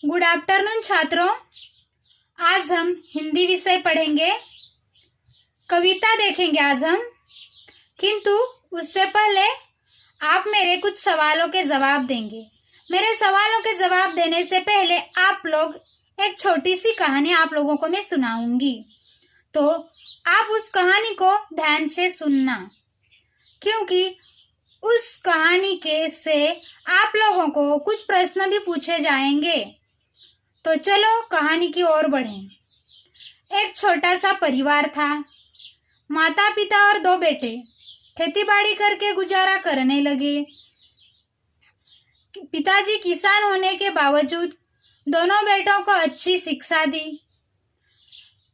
Good afternoon छात्रों। आज हम हिंदी विषय पढ़ेंगे, कविता देखेंगे आज हम। किंतु उससे पहले आप मेरे कुछ सवालों के जवाब देंगे। मेरे सवालों के जवाब देने से पहले आप लोग एक छोटी सी कहानी आप लोगों को मैं सुनाऊंगी, तो आप उस कहानी को ध्यान से सुनना, क्योंकि उस कहानी के से आप लोगों को कुछ प्रश्न भी पूछे जाएंगे। तो चलो कहानी की ओर बढ़ें। एक छोटा सा परिवार था। माता पिता और दो बेटे खेतीबाड़ी करके गुजारा करने लगे। पिताजी किसान होने के बावजूद दोनों बेटों को अच्छी शिक्षा दी।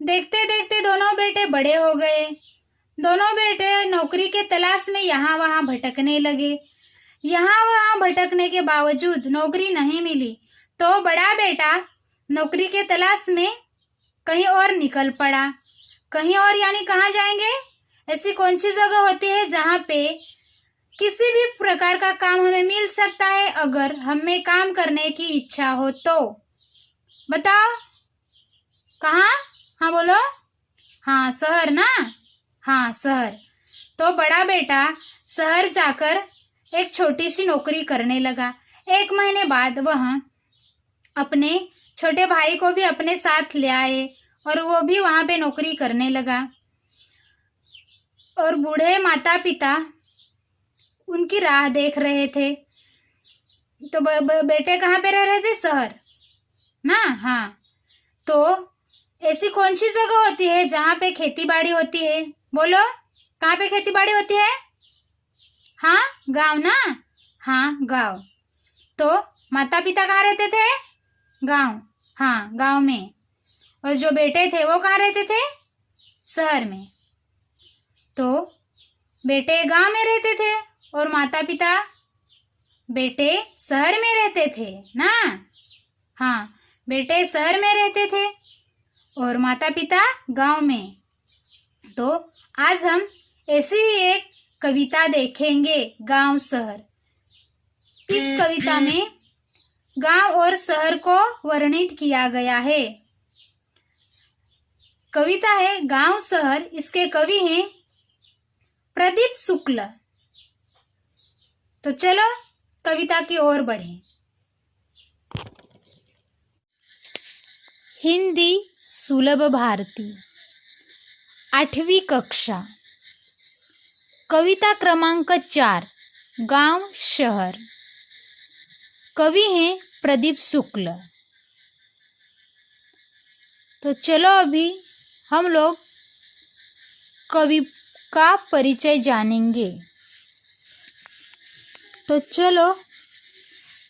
देखते देखते दोनों बेटे बड़े हो गए। दोनों बेटे नौकरी के तलाश में यहाँ वहाँ भटकने लगे। यहाँ वहाँ भटकने के बावजूद नौकरी नहीं मिली, तो बड़ा बेटा नौकरी के तलाश में कहीं और निकल पड़ा। कहीं और यानी कहाँ जाएंगे? ऐसी कौन सी जगह होती है जहाँ पे किसी भी प्रकार का काम हमें मिल सकता है अगर हमें काम करने की इच्छा हो तो? बताओ कहाँ? हाँ बोलो। हाँ शहर ना। हाँ शहर। तो बड़ा बेटा शहर जाकर एक छोटी सी नौकरी करने लगा। 1 महीने बाद वह अपने छोटे भाई को भी अपने साथ ले आए और वो भी वहां पे नौकरी करने लगा। और बूढ़े माता पिता उनकी राह देख रहे थे। तो बेटे कहाँ पे रह रहे थे? शहर ना। हाँ, तो ऐसी कौन सी जगह होती है जहाँ पे खेती बाड़ी होती है? बोलो कहाँ पे खेती बाड़ी होती है? हाँ गांव ना। हाँ गांव। तो माता पिता कहाँ रहते थे? गांव। हाँ गांव में। और जो बेटे थे वो कहाँ रहते थे? शहर में। तो बेटे गांव में रहते थे और माता पिता बेटे शहर में रहते थे ना। हाँ, बेटे शहर में रहते थे और माता पिता गांव में। तो आज हम ऐसी ही एक कविता देखेंगे, गांव शहर। इस कविता में गांव और शहर को वर्णित किया गया है। कविता है गांव शहर। इसके कवि हैं प्रदीप शुक्ल। तो चलो कविता की ओर बढ़ें। हिंदी सुलभ भारती, 8वीं कक्षा, कविता क्रमांक 4, गांव शहर। कवि हैं प्रदीप शुक्ल। तो चलो अभी हम लोग कवि का परिचय जानेंगे। तो चलो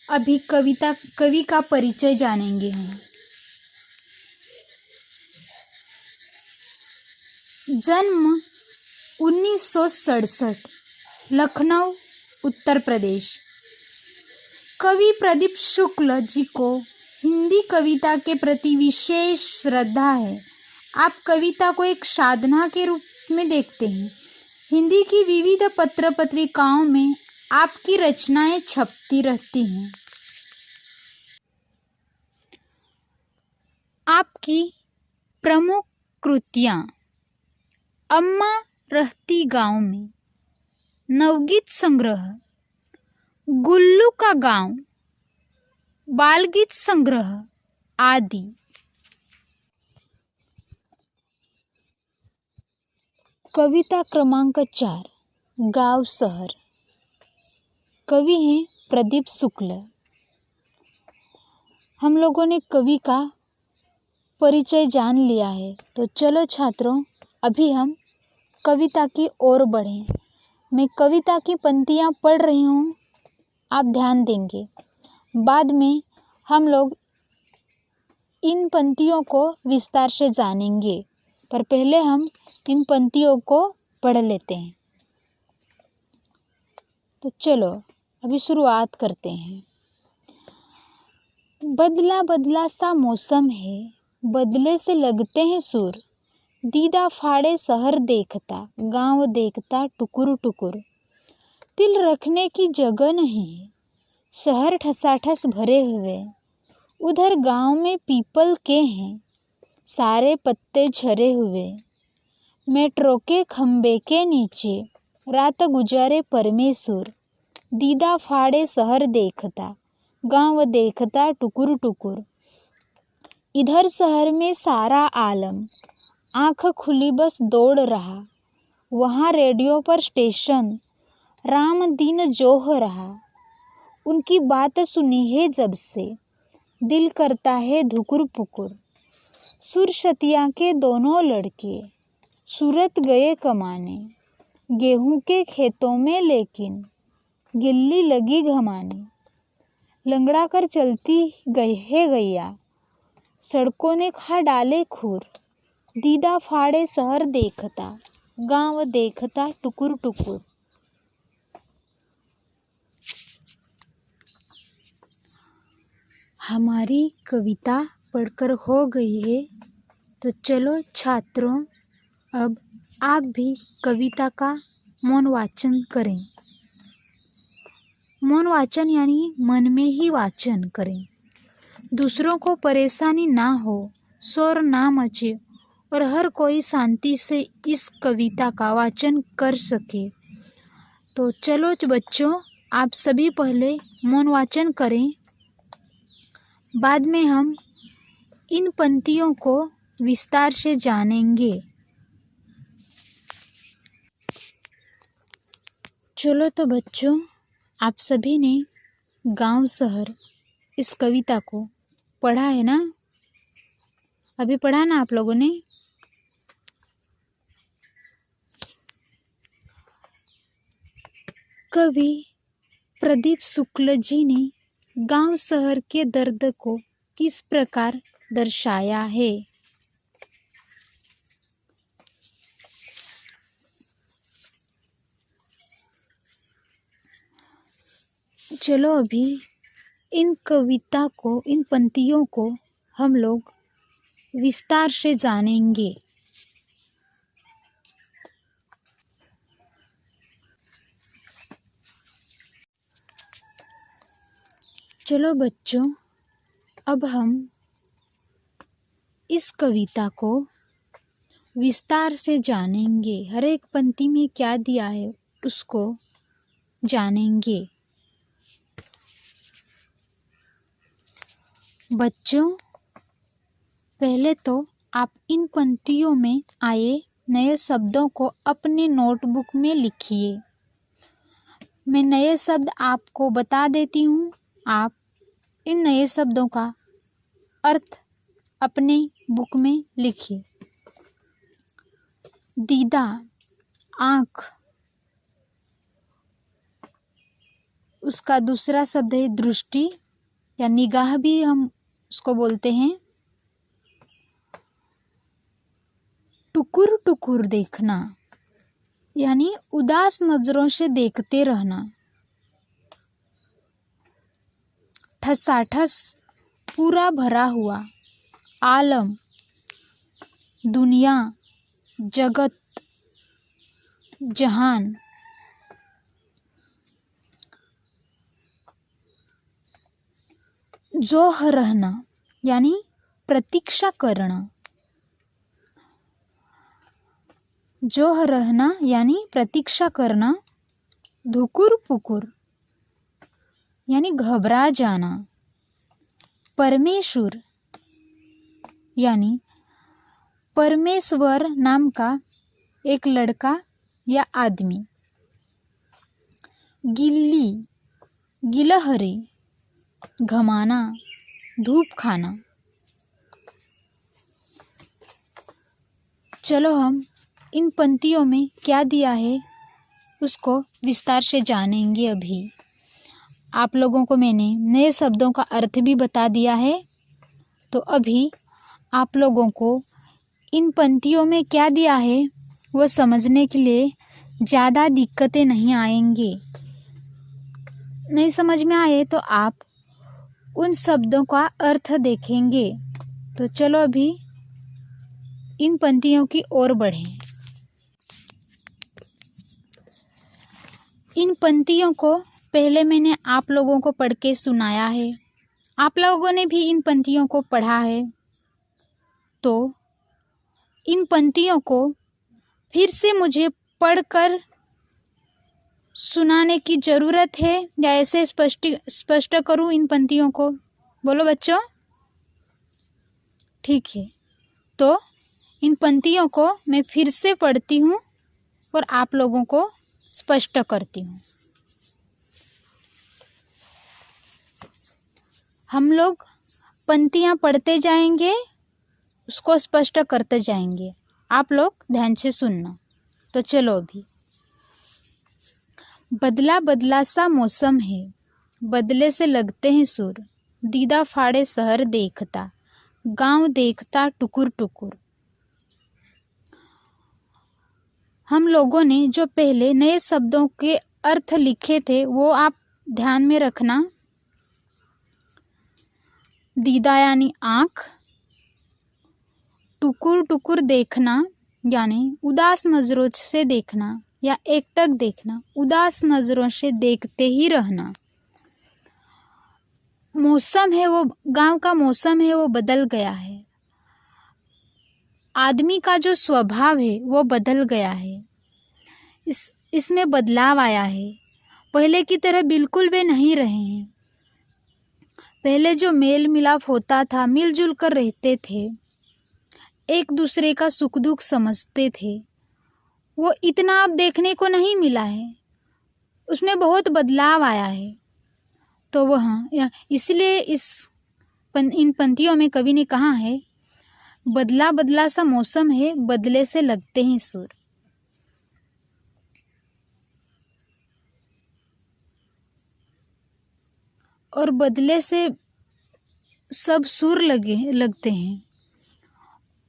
अभी कवि का परिचय जानेंगे हम। जन्म 1967, लखनऊ उत्तर प्रदेश। कवि प्रदीप शुक्ल जी को हिंदी कविता के प्रति विशेष श्रद्धा है। आप कविता को एक साधना के रूप में देखते हैं। हिंदी की विविध पत्र पत्रिकाओं में आपकी रचनाएं छपती रहती हैं। आपकी प्रमुख कृतियां अम्मा रहती गांव में, नवगीत संग्रह, गुल्लू का गांव, बालगीत संग्रह आदि। कविता क्रमांक 4, गांव शहर। कवि हैं प्रदीप शुक्ल। हम लोगों ने कवि का परिचय जान लिया है। तो चलो छात्रों अभी हम कविता की ओर बढ़ें। मैं कविता की पंक्तियाँ पढ़ रही हूँ, आप ध्यान देंगे। बाद में हम लोग इन पंक्तियों को विस्तार से जानेंगे, पर पहले हम इन पंक्तियों को पढ़ लेते हैं। तो चलो अभी शुरुआत करते हैं। बदला बदला सा मौसम है, बदले से लगते हैं सुर। दीदा फाड़े शहर देखता, गांव देखता टुकुर टुकुर। दिल रखने की जगह नहीं है, शहर ठसाठस भरे हुए। उधर गांव में पीपल के हैं सारे पत्ते झरे हुए। मेट्रो के खंबे के नीचे रात गुजारे परमेश्वर। दीदा फाड़े शहर देखता, गांव देखता टुकुर टुकुर। इधर शहर में सारा आलम आँख खुली बस दौड़ रहा। वहाँ रेडियो पर स्टेशन राम दिन जोह रहा। उनकी बात सुनी है जब से दिल करता है धुकुर पुकुर। सुरसतिया के दोनों लड़के सूरत गए कमाने, गेहूं के खेतों में लेकिन गिल्ली लगी घमाने। लंगड़ा कर चलती गई है गैया, सड़कों ने खा डाले खूर। दीदा फाड़े शहर देखता, गांव देखता टुकुर टुकुर। हमारी कविता पढ़कर हो गई है, तो चलो छात्रों, अब आप भी कविता का मौन वाचन करें। मौन वाचन यानी मन में ही वाचन करें। दूसरों को परेशानी ना हो, शोर ना मचे और हर कोई शांति से इस कविता का वाचन कर सके। तो चलो बच्चों, आप सभी पहले मौन वाचन करें, बाद में हम इन पंक्तियों को विस्तार से जानेंगे। चलो तो बच्चों, आप सभी ने गांव शहर इस कविता को पढ़ा है ना? अभी पढ़ा ना आप लोगों ने? कवि प्रदीप शुक्ल जी ने गांव शहर के दर्द को किस प्रकार दर्शाया है? चलो अभी इन कविता को, इन पंक्तियों को हम लोग विस्तार से जानेंगे। चलो बच्चों, अब हम इस कविता को विस्तार से जानेंगे। हर एक पंक्ति में क्या दिया है उसको जानेंगे। बच्चों, पहले तो आप इन पंक्तियों में आए नए शब्दों को अपने नोटबुक में लिखिए। मैं नए शब्द आपको बता देती हूँ, आप इन नए शब्दों का अर्थ अपने बुक में लिखिए। दीदा, आँख, उसका दूसरा शब्द है दृष्टि या निगाह भी हम उसको बोलते हैं। टुकुर टुकुर देखना यानी उदास नजरों से देखते रहना। ठसाठस पूरा भरा हुआ, आलम, दुनिया, जगत, जहान। जोह रहना यानी प्रतीक्षा करना। जोह रहना यानी प्रतीक्षा करना। धुकुर पुकुर यानी घबरा जाना। परमेश्वर यानी परमेश्वर नाम का एक लड़का या आदमी। गिल्ली, गिलहरी, घमाना, धूप खाना। चलो हम इन पंक्तियों में क्या दिया है उसको विस्तार से जानेंगे। अभी आप लोगों को मैंने नए शब्दों का अर्थ भी बता दिया है, तो अभी आप लोगों को इन पंक्तियों में क्या दिया है वो समझने के लिए ज़्यादा दिक्कतें नहीं आएंगी। नहीं समझ में आए तो आप उन शब्दों का अर्थ देखेंगे। तो चलो अभी इन पंक्तियों की ओर बढ़ें। इन पंक्तियों को पहले मैंने आप लोगों को पढ़ के सुनाया है। आप लोगों ने भी इन पंक्तियों को पढ़ा है, तो इन पंक्तियों को फिर से मुझे पढ़कर सुनाने की ज़रूरत है या ऐसे स्पष्ट करूं इन पंक्तियों को? बोलो बच्चों। ठीक है, तो इन पंक्तियों को मैं फिर से पढ़ती हूँ और आप लोगों को स्पष्ट करती हूँ। हम लोग पंक्तियाँ पढ़ते जाएंगे, उसको स्पष्ट करते जाएंगे। आप लोग ध्यान से सुनना। तो चलो अभी। बदला बदला सा मौसम है, बदले से लगते हैं सुर, दीदा फाड़े शहर देखता, गांव देखता टुकुर टुकुर। हम लोगों ने जो पहले नए शब्दों के अर्थ लिखे थे वो आप ध्यान में रखना। दीदा यानी आँख, टुकुर टुकुर देखना यानी उदास नज़रों से देखना या एकटक देखना, उदास नज़रों से देखते ही रहना। मौसम है वो, गांव का मौसम है वो बदल गया है। आदमी का जो स्वभाव है वो बदल गया है। इसमें बदलाव आया है। पहले की तरह बिल्कुल वे नहीं रहे हैं। पहले जो मेल मिलाप होता था, मिलजुल कर रहते थे, एक दूसरे का सुख दुख समझते थे, वो इतना अब देखने को नहीं मिला है। उसमें बहुत बदलाव आया है। तो वह इसलिए इन पंक्तियों में कवि ने कहा है, बदला बदला सा मौसम है, बदले से लगते हैं सुर। और बदले से सब सुर लगते हैं।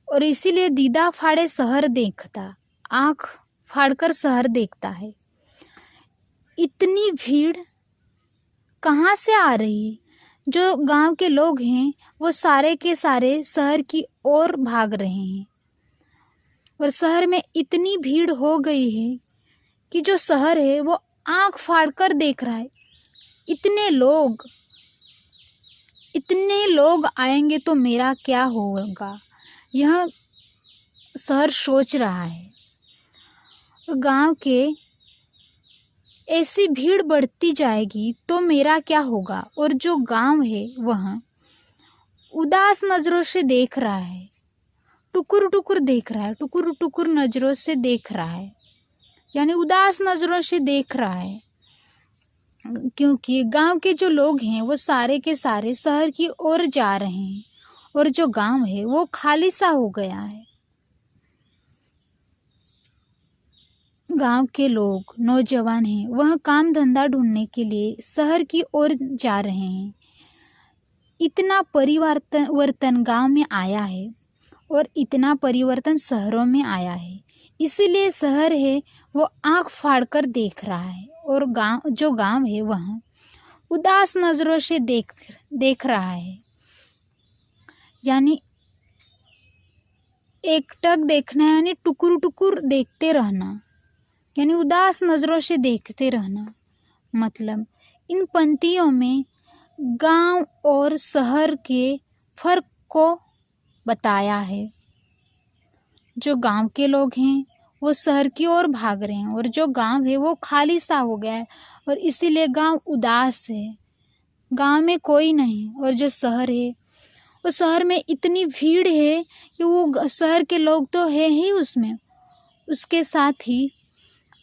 और इसीलिए दीदा फाड़े शहर देखता, आँख फाड़कर शहर देखता है। इतनी भीड़ कहाँ से आ रही है? जो गांव के लोग हैं वो सारे के सारे शहर की ओर भाग रहे हैं। और शहर में इतनी भीड़ हो गई है कि जो शहर है वो आँख फाड़कर देख रहा है। इतने लोग आएंगे तो मेरा क्या होगा, यह शहर सोच रहा है। गांव के ऐसी भीड़ बढ़ती जाएगी तो मेरा क्या होगा। और जो गांव है वह उदास नज़रों से देख रहा है, टुकुर टुकुर देख रहा है, टुकुर टुकुर नज़रों से देख रहा है, यानी उदास नज़रों से देख रहा है। क्योंकि गांव के जो लोग हैं वो सारे के सारे शहर की ओर जा रहे हैं और जो गांव है वो खाली सा हो गया है। गांव के लोग नौजवान हैं, वह काम धंधा ढूंढने के लिए शहर की ओर जा रहे हैं। इतना परिवर्तन गांव में आया है और इतना परिवर्तन शहरों में आया है। इसीलिए शहर है वो आंख फाड़कर देख रहा है और जो गांव है वह उदास नज़रों से देख रहा है। यानी एकटक देखना, यानी टुकुर टुकुर देखते रहना, यानी उदास नज़रों से देखते रहना। मतलब इन पंक्तियों में गांव और शहर के फर्क को बताया है। जो गांव के लोग हैं वो शहर की ओर भाग रहे हैं और जो गांव है वो खाली सा हो गया है और इसीलिए गांव उदास है, गांव में कोई नहीं। और जो शहर है वो शहर में इतनी भीड़ है कि वो शहर के लोग तो है ही उसमें, उसके साथ ही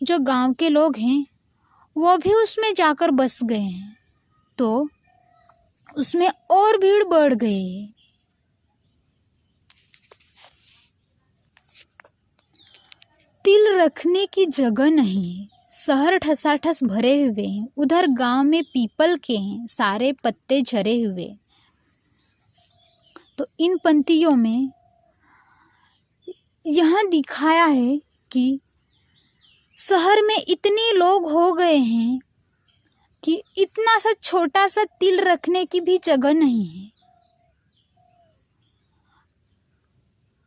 जो गांव के लोग हैं वो भी उसमें जाकर बस गए हैं, तो उसमें और भीड़ बढ़ गई है। तिल रखने की जगह नहीं है, शहर ठसाठस भरे हुए हैं, उधर गांव में पीपल के हैं सारे पत्ते झरे हुए। तो इन पंक्तियों में यहाँ दिखाया है कि शहर में इतने लोग हो गए हैं कि इतना सा छोटा सा तिल रखने की भी जगह नहीं है।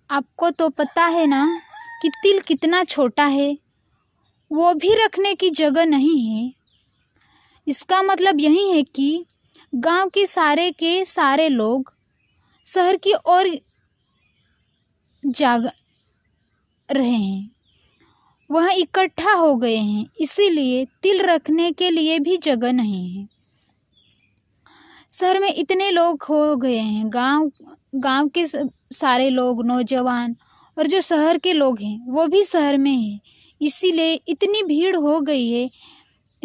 आपको तो पता है ना कि तिल कितना छोटा है, वो भी रखने की जगह नहीं है। इसका मतलब यही है कि गांव के सारे लोग शहर की ओर जा रहे हैं, वह इकट्ठा हो गए हैं, इसीलिए तिल रखने के लिए भी जगह नहीं है। शहर में इतने लोग हो गए हैं, गांव के सारे लोग, नौजवान और जो शहर के लोग हैं वो भी शहर में हैं, इसीलिए इतनी भीड़ हो गई है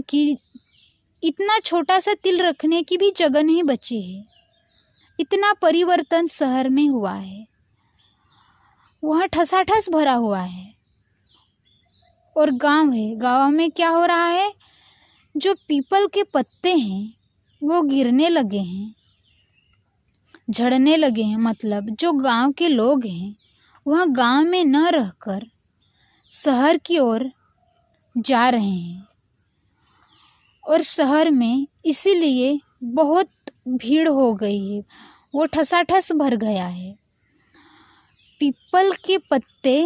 कि इतना छोटा सा तिल रखने की भी जगह नहीं बची है। इतना परिवर्तन शहर में हुआ है, वहाँ ठसाठस भरा हुआ है। और गांव है, गांव में क्या हो रहा है, जो पीपल के पत्ते हैं वो गिरने लगे हैं, झड़ने लगे हैं। मतलब जो गांव के लोग हैं वह गांव में न रहकर शहर की ओर जा रहे हैं, और शहर में इसीलिए बहुत भीड़ हो गई है, वो ठसाठस भर गया है। पीपल के पत्ते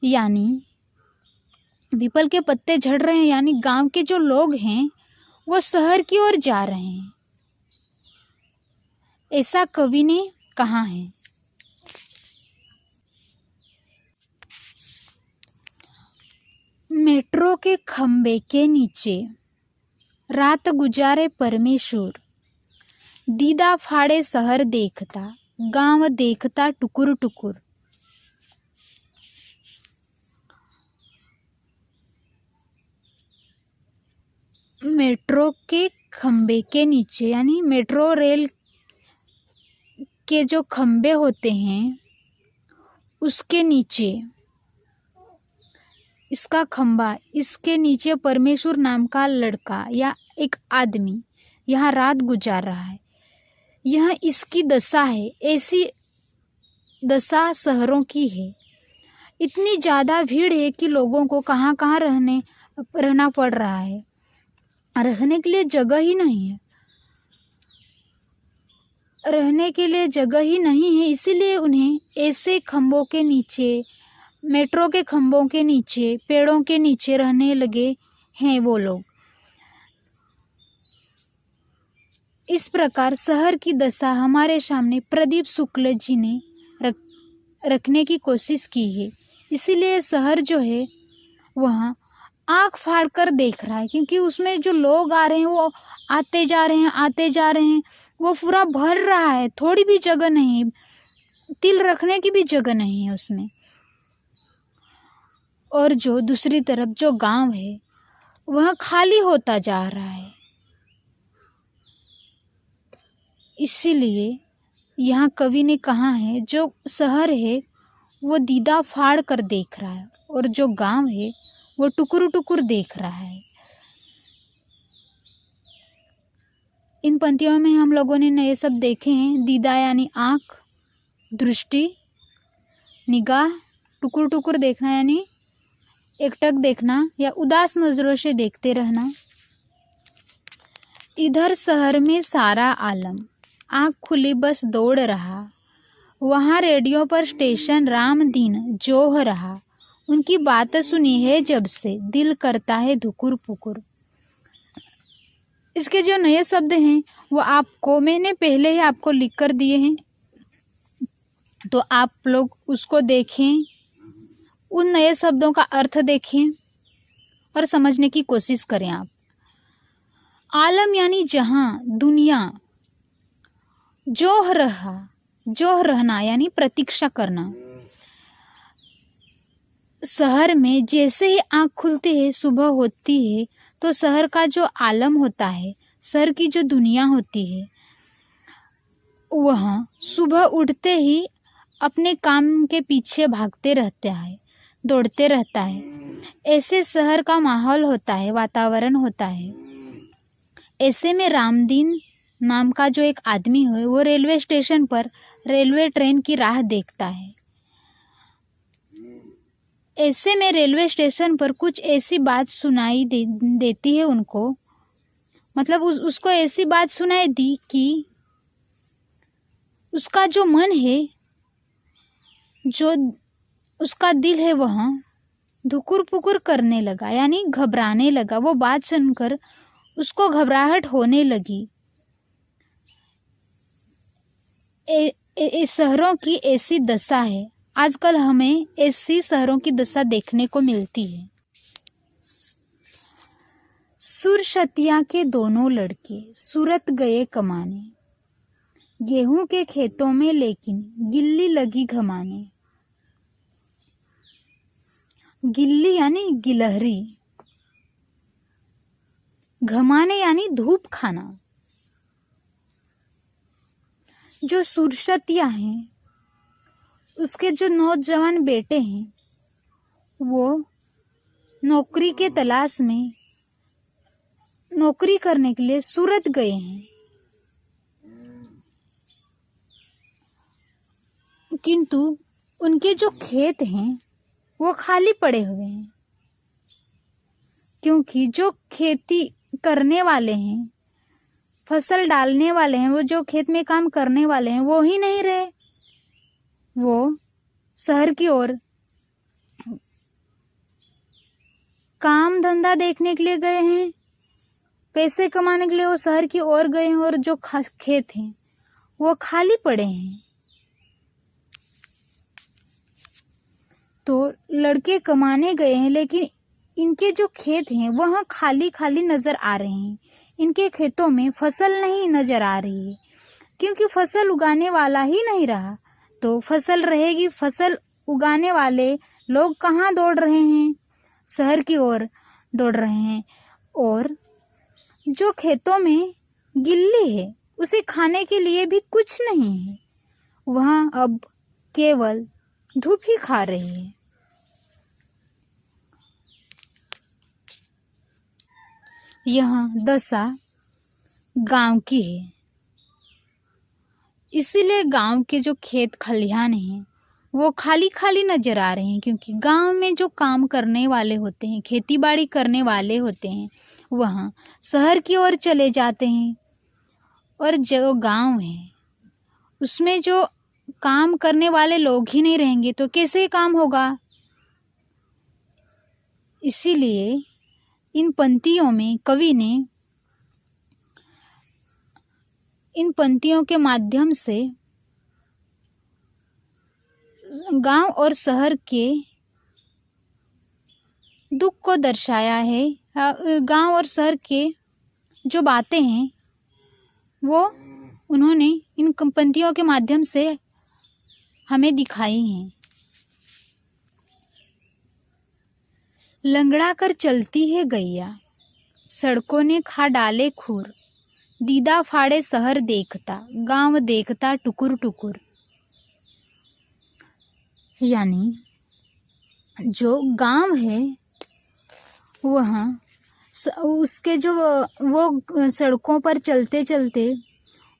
यानी पीपल के पत्ते झड़ रहे हैं, यानी गांव के जो लोग हैं वो शहर की ओर जा रहे हैं, ऐसा कवि ने कहा है। मेट्रो के खंबे के नीचे रात गुजारे परमेश्वर, दीदा फाड़े शहर देखता, गांव देखता टुकुर टुकुर। मेट्रो के खंबे के नीचे यानी मेट्रो रेल के जो खंबे होते हैं उसके नीचे, इसका खंबा, इसके नीचे परमेश्वर नाम का लड़का या एक आदमी यहाँ रात गुजार रहा है। यह इसकी दशा है, ऐसी दशा शहरों की है। इतनी ज़्यादा भीड़ है कि लोगों को कहाँ कहाँ रहना पड़ रहा है, रहने के लिए जगह ही नहीं है, रहने के लिए जगह ही नहीं है, इसीलिए उन्हें ऐसे खंभों के नीचे, मेट्रो के खंभों के नीचे, पेड़ों के नीचे रहने लगे हैं वो लोग। इस प्रकार शहर की दशा हमारे सामने प्रदीप शुक्ल जी ने रखने की कोशिश की है। इसीलिए शहर जो है वह आँख फाड़ कर देख रहा है, क्योंकि उसमें जो लोग आ रहे हैं वो आते जा रहे हैं, वो पूरा भर रहा है, थोड़ी भी जगह नहीं, तिल रखने की भी जगह नहीं है उसमें। और जो दूसरी तरफ जो गांव है वह खाली होता जा रहा है। इसीलिए यहाँ कवि ने कहा है, जो शहर है वो दीदा फाड़ कर देख रहा है, और जो गांव है वो टुकुर टुकुर देख रहा है। इन पंक्तियों में हम लोगों ने नए शब्द देखे हैं। दीदा यानी आँख, दृष्टि, निगाह, टुकुर टुकुर देखना यानी एकटक देखना या उदास नजरों से देखते रहना। इधर शहर में सारा आलम आँख खुली बस दौड़ रहा, वहाँ रेडियो पर स्टेशन राम दिन जोह रहा, उनकी बात सुनी है जब से दिल करता है धुकुर पुकुर। इसके जो नए शब्द हैं वो आपको मैंने पहले ही आपको लिख कर दिए हैं, तो आप लोग उसको देखें, उन नए शब्दों का अर्थ देखें और समझने की कोशिश करें आप। आलम यानी जहाँ, दुनिया, जोह रहना यानी प्रतीक्षा करना। शहर में जैसे ही आँख खुलती है, सुबह होती है, तो शहर का जो आलम होता है, शहर की जो दुनिया होती है, वह सुबह उठते ही अपने काम के पीछे भागते रहता है, दौड़ते रहता है। ऐसे शहर का माहौल होता है, वातावरण होता है। ऐसे में रामदीन नाम का जो एक आदमी है वो रेलवे स्टेशन पर रेलवे ट्रेन की राह देखता है। ऐसे में रेलवे स्टेशन पर कुछ ऐसी बात सुनाई देती है उनको, मतलब उसको ऐसी बात सुनाई दी कि उसका जो मन है, जो उसका दिल है, वह धुकुर पुकुर करने लगा यानी घबराने लगा। वो बात सुनकर उसको घबराहट होने लगी। शहरों की ऐसी दशा है, आजकल हमें ऐसी शहरों की दशा देखने को मिलती है। सुरशतिया के दोनों लड़के सूरत गए कमाने, गेहूं के खेतों में लेकिन गिल्ली लगी घमाने। गिल्ली यानी गिलहरी, घमाने यानी धूप खाना। जो सुरशतिया हैं, उसके जो नौजवान बेटे हैं, वो नौकरी के तलाश में नौकरी करने के लिए सूरत गए हैं, किंतु उनके जो खेत हैं वो खाली पड़े हुए हैं, क्योंकि जो खेती करने वाले हैं, फसल डालने वाले हैं, वो जो खेत में काम करने वाले हैं वो ही नहीं रहे। वो शहर की ओर काम धंधा देखने के लिए गए हैं, पैसे कमाने के लिए वो शहर की ओर गए हैं, और जो खेत हैं वो खाली पड़े हैं। तो लड़के कमाने गए हैं, लेकिन इनके जो खेत हैं वह खाली खाली नजर आ रहे हैं। इनके खेतों में फसल नहीं नजर आ रही है, क्योंकि फसल उगाने वाला ही नहीं रहा। तो फसल रहेगी, फसल उगाने वाले लोग कहाँ दौड़ रहे हैं? शहर की ओर दौड़ रहे हैं। और जो खेतों में गिल्ली है उसे खाने के लिए भी कुछ नहीं है, वहाँ अब केवल धूप ही खा रही है। यह दशा गांव की है, इसीलिए गांव के जो खेत खलिहान हैं वो खाली खाली नजर आ रहे हैं, क्योंकि गांव में जो काम करने वाले होते हैं, खेती बाड़ी करने वाले होते हैं, वह शहर की ओर चले जाते हैं। और जो गांव है उसमें जो काम करने वाले लोग ही नहीं रहेंगे तो कैसे काम होगा? इसीलिए इन पंक्तियों में कवि ने इन पंक्तियों के माध्यम से गांव और शहर के दुख को दर्शाया है। गांव और शहर के जो बातें हैं वो उन्होंने इन पंक्तियों के माध्यम से हमें दिखाई हैं। लंगड़ा कर चलती है गैया, सड़कों ने खा डाले खूर, दीदा फाड़े शहर देखता, गांव देखता टुकुर टुकुर। यानी जो गांव है वह उसके जो वो सड़कों पर चलते चलते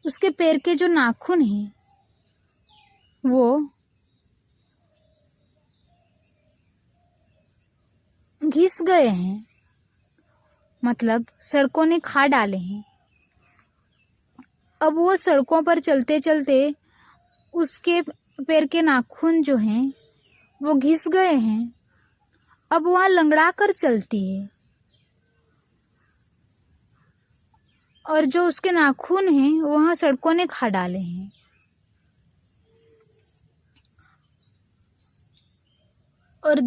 उसके पैर के जो नाखून हैं वो घिस गए हैं, मतलब सड़कों ने खा डाले हैं। अब वो सड़कों पर चलते चलते उसके पैर के नाखून जो हैं वो घिस गए हैं। अब वहाँ लंगड़ा कर चलती है, और जो उसके नाखून हैं वहाँ सड़कों ने खा डाले हैं। और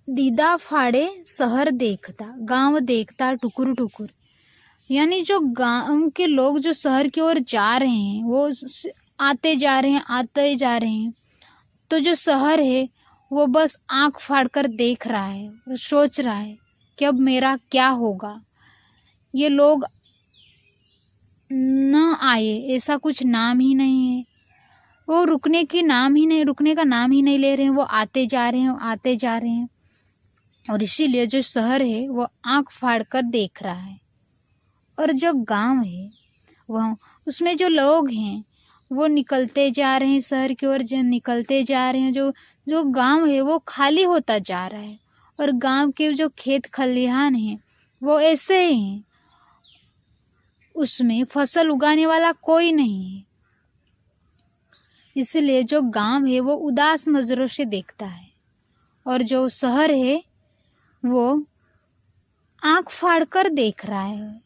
दीदा फाड़े शहर देखता, गांव देखता टुकुर टुकुर। यानी जो गांव के लोग जो शहर की ओर जा रहे हैं वो आते जा रहे हैं, तो जो शहर है वो बस आंख फाड़ कर देख रहा है और सोच रहा है कि अब मेरा क्या होगा। ये लोग न आए ऐसा कुछ नाम ही नहीं है, वो रुकने का नाम ही नहीं ले रहे हैं, वो आते जा रहे हैं। और इसीलिए जो शहर है वो आंख फाड़ कर देख रहा है, और जो गांव है वह उसमें जो लोग हैं वो निकलते जा रहे हैं शहर की ओर, जो निकलते जा रहे हैं। जो गांव है वो खाली होता जा रहा है, और गांव के जो खेत खलिहान हैं वो ऐसे ही हैं, उसमें फसल उगाने वाला कोई नहीं है। इसलिए जो गांव है वो उदास नजरों से देखता है, और जो शहर है वो आंख फाड़ कर देख रहा है।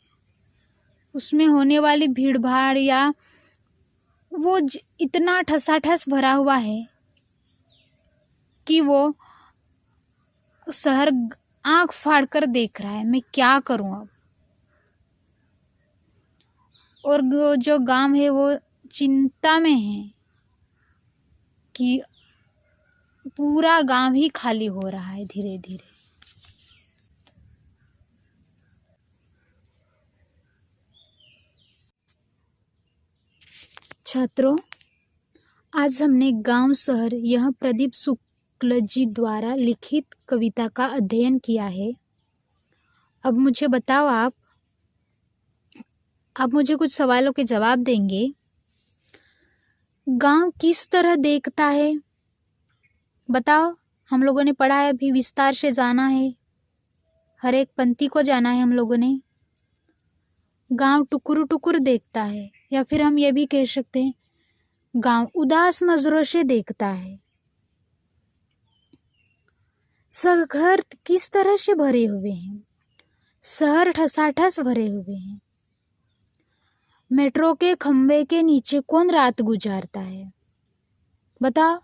उसमें होने वाली भीड़ भाड़ या वो इतना ठसाठस भरा हुआ है कि वो शहर आंख फाड़ कर देख रहा है, मैं क्या करूं अब। और जो गांव है वो चिंता में है कि पूरा गांव ही खाली हो रहा है धीरे धीरे। छात्रों, आज हमने गांव शहर यह प्रदीप शुक्ल जी द्वारा लिखित कविता का अध्ययन किया है। अब मुझे बताओ, आप मुझे कुछ सवालों के जवाब देंगे। गांव किस तरह देखता है, बताओ। हम लोगों ने पढ़ा है, अभी विस्तार से जाना है, हर एक पंक्ति को जाना है हम लोगों ने। गांव टुकुर टुकुर देखता है, या फिर हम ये भी कह सकते हैं गांव उदास नजरों से देखता है। सब घर किस तरह से भरे हुए हैं, शहर ठसाठस भरे हुए हैं। मेट्रो के खंबे के नीचे कौन रात गुजारता है, बताओ।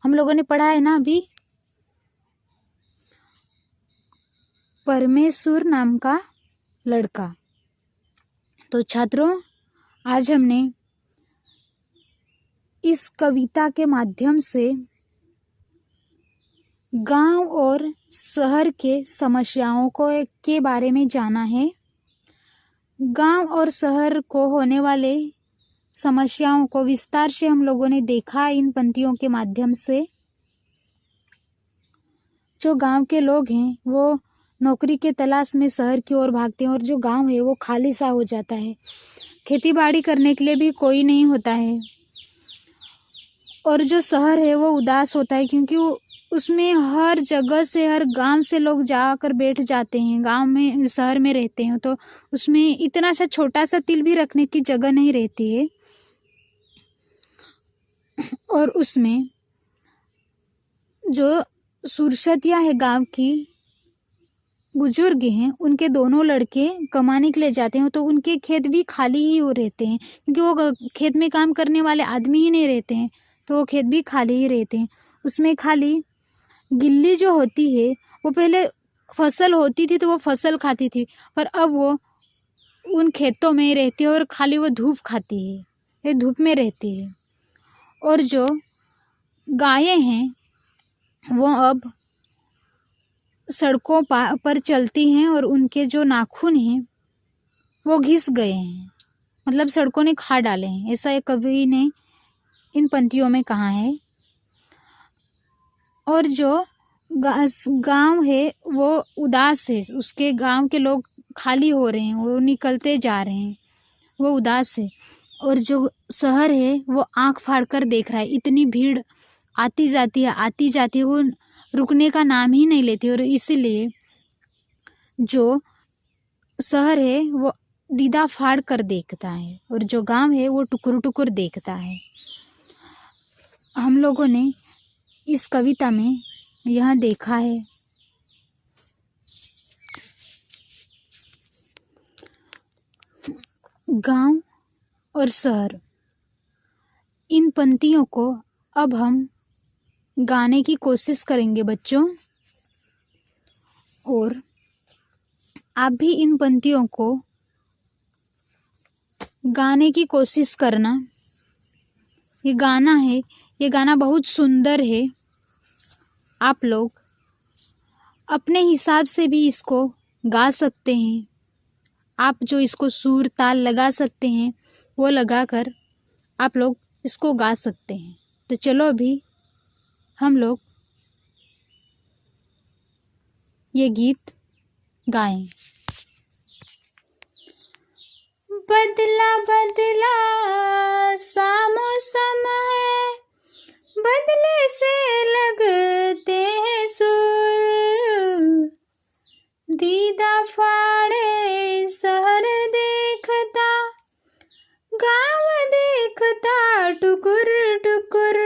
हम लोगों ने पढ़ा है ना अभी, परमेश्वर नाम का लड़का। तो छात्रों, आज हमने इस कविता के माध्यम से गांव और शहर के समस्याओं के बारे में जाना है। गांव और शहर को होने वाले समस्याओं को विस्तार से हम लोगों ने देखा इन पंक्तियों के माध्यम से। जो गांव के लोग हैं वो नौकरी के तलाश में शहर की ओर भागते हैं, और जो गांव है वो खाली सा हो जाता है, खेती बाड़ी करने के लिए भी कोई नहीं होता है। और जो शहर है वो उदास होता है, क्योंकि उसमें हर जगह से, हर गांव से लोग जाकर बैठ जाते हैं। गांव में, शहर में रहते हैं तो उसमें इतना सा छोटा सा तिल भी रखने की जगह नहीं रहती है। और उसमें जो सुरसतिया है गांव की, बुजुर्ग हैं, उनके दोनों लड़के कमाने के लिए जाते हैं, तो उनके खेत भी खाली ही हो रहते हैं, क्योंकि वो खेत में काम करने वाले आदमी ही नहीं रहते हैं, तो वो खेत भी खाली ही रहते हैं। उसमें खाली गिल्ली जो होती है, वो पहले फसल होती थी तो वो फसल खाती थी, पर अब वो उन खेतों में रहती है और खाली वो धूप खाती है, ये धूप में रहती है। और जो गायें हैं वो अब सड़कों पर चलती हैं, और उनके जो नाखून हैं वो घिस गए हैं, मतलब सड़कों ने खा डाले हैं, ऐसा एक कवि ने इन पंक्तियों में कहा है। और जो गांव है वो उदास है, उसके गांव के लोग खाली हो रहे हैं, वो निकलते जा रहे हैं, वो उदास है। और जो शहर है वो आंख फाड़ कर देख रहा है, इतनी भीड़ आती जाती है, वो रुकने का नाम ही नहीं लेती। और इसीलिए जो शहर है वो दीदा फाड़ कर देखता है, और जो गांव है वो टुकुर टुकुर देखता है। हम लोगों ने इस कविता में यह देखा है। गांव और शहर, इन पंक्तियों को अब हम गाने की कोशिश करेंगे बच्चों, और आप भी इन पंक्तियों को गाने की कोशिश करना। ये गाना है, ये गाना बहुत सुंदर है। आप लोग अपने हिसाब से भी इसको गा सकते हैं। आप जो इसको सुर ताल लगा सकते हैं वो लगाकर आप लोग इसको गा सकते हैं। तो चलो अभी हम लोग ये गीत गाएं। बदला बदला सा मौसम है, बदले से लगते हैं सुर, दीदा फाड़े शहर देखता, गाँव देखता टुकुर टुकुर।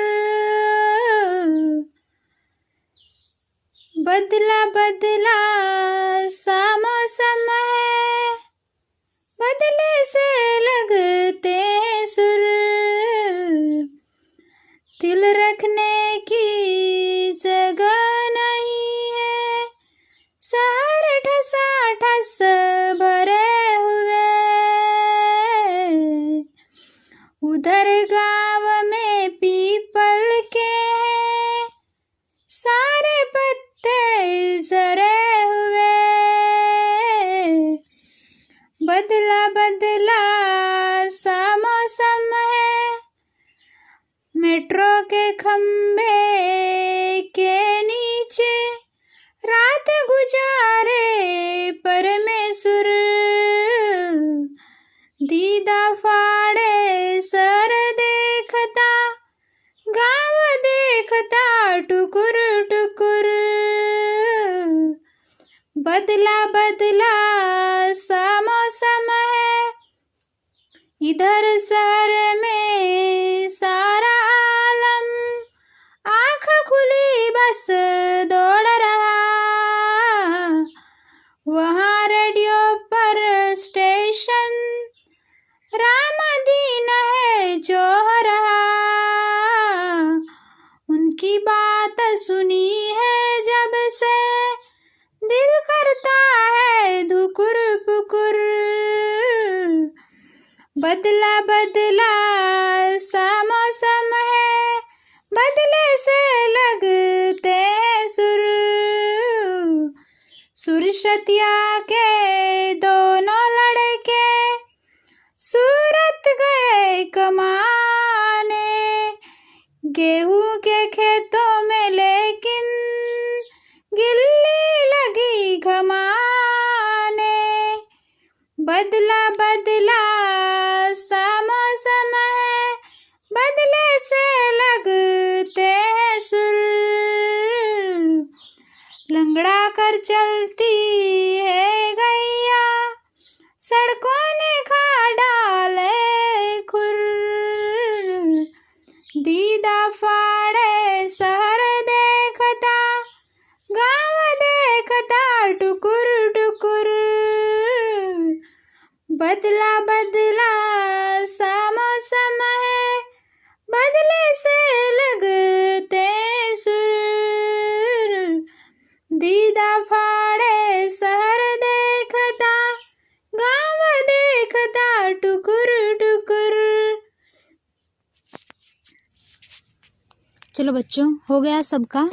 बदला बदला सा मौसम है, बदले से लगते हैं सुर, दिल रखने की जगह नहीं है, शहर ठसा ठस भरे हुए, उधर गाँव में पीपल के सारे पत्ते झरे हुए, बदला बदला सा मौसम है, मेट्रो के खंभे के नीचे रात गुजारे परमेश्वर, दीदा फाड़े सर देखता, गाँव देखता टुकुर टुकुर, बदला बदला सा मौसम है, इधर शहर में सारा आलम आँख खुली बस दौड़ रहा, वहाँ रेडियो पर स्टेशन रामदीन है जो हो रहा, उनकी बात सुनी है जब से दिल करता है धुकुर पुकुर, बदला बदला सा मौसम है, बदले से लगते हैं सुर, सुरसतिया के दोनों लड़के सूरत गए कमाने, गेहूं के खेतों में लेकिन गिल्ली लगी घमाने, बदला बदला सा मौसम है, बदले से लगते हैं सुर, लंगड़ा कर चलती है गैया, सड़कों ने खा डाले खुर, दीदा फाड़े शहर देखता, गाँव देखता टुकुर टुकुर, बदला बदला सा मौसम है, बदले से लगते सुर, दीदा फाड़े शहर देखता, गाँव देखता टुकुर टुकुर। चलो बच्चों, हो गया सबका?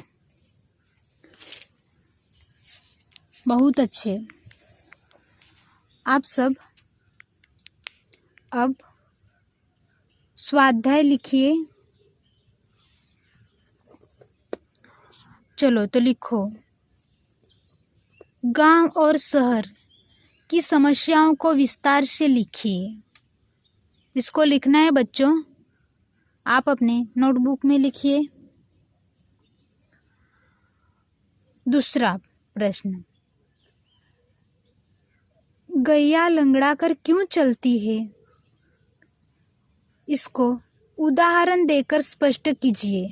बहुत अच्छे। आप सब अब स्वाध्याय लिखिए। चलो तो लिखो, गांव और शहर की समस्याओं को विस्तार से लिखिए। इसको लिखना है बच्चों, आप अपने नोटबुक में लिखिए। दूसरा प्रश्न, गैया लंगड़ा कर क्यों चलती है? इसको उदाहरण देकर स्पष्ट कीजिए।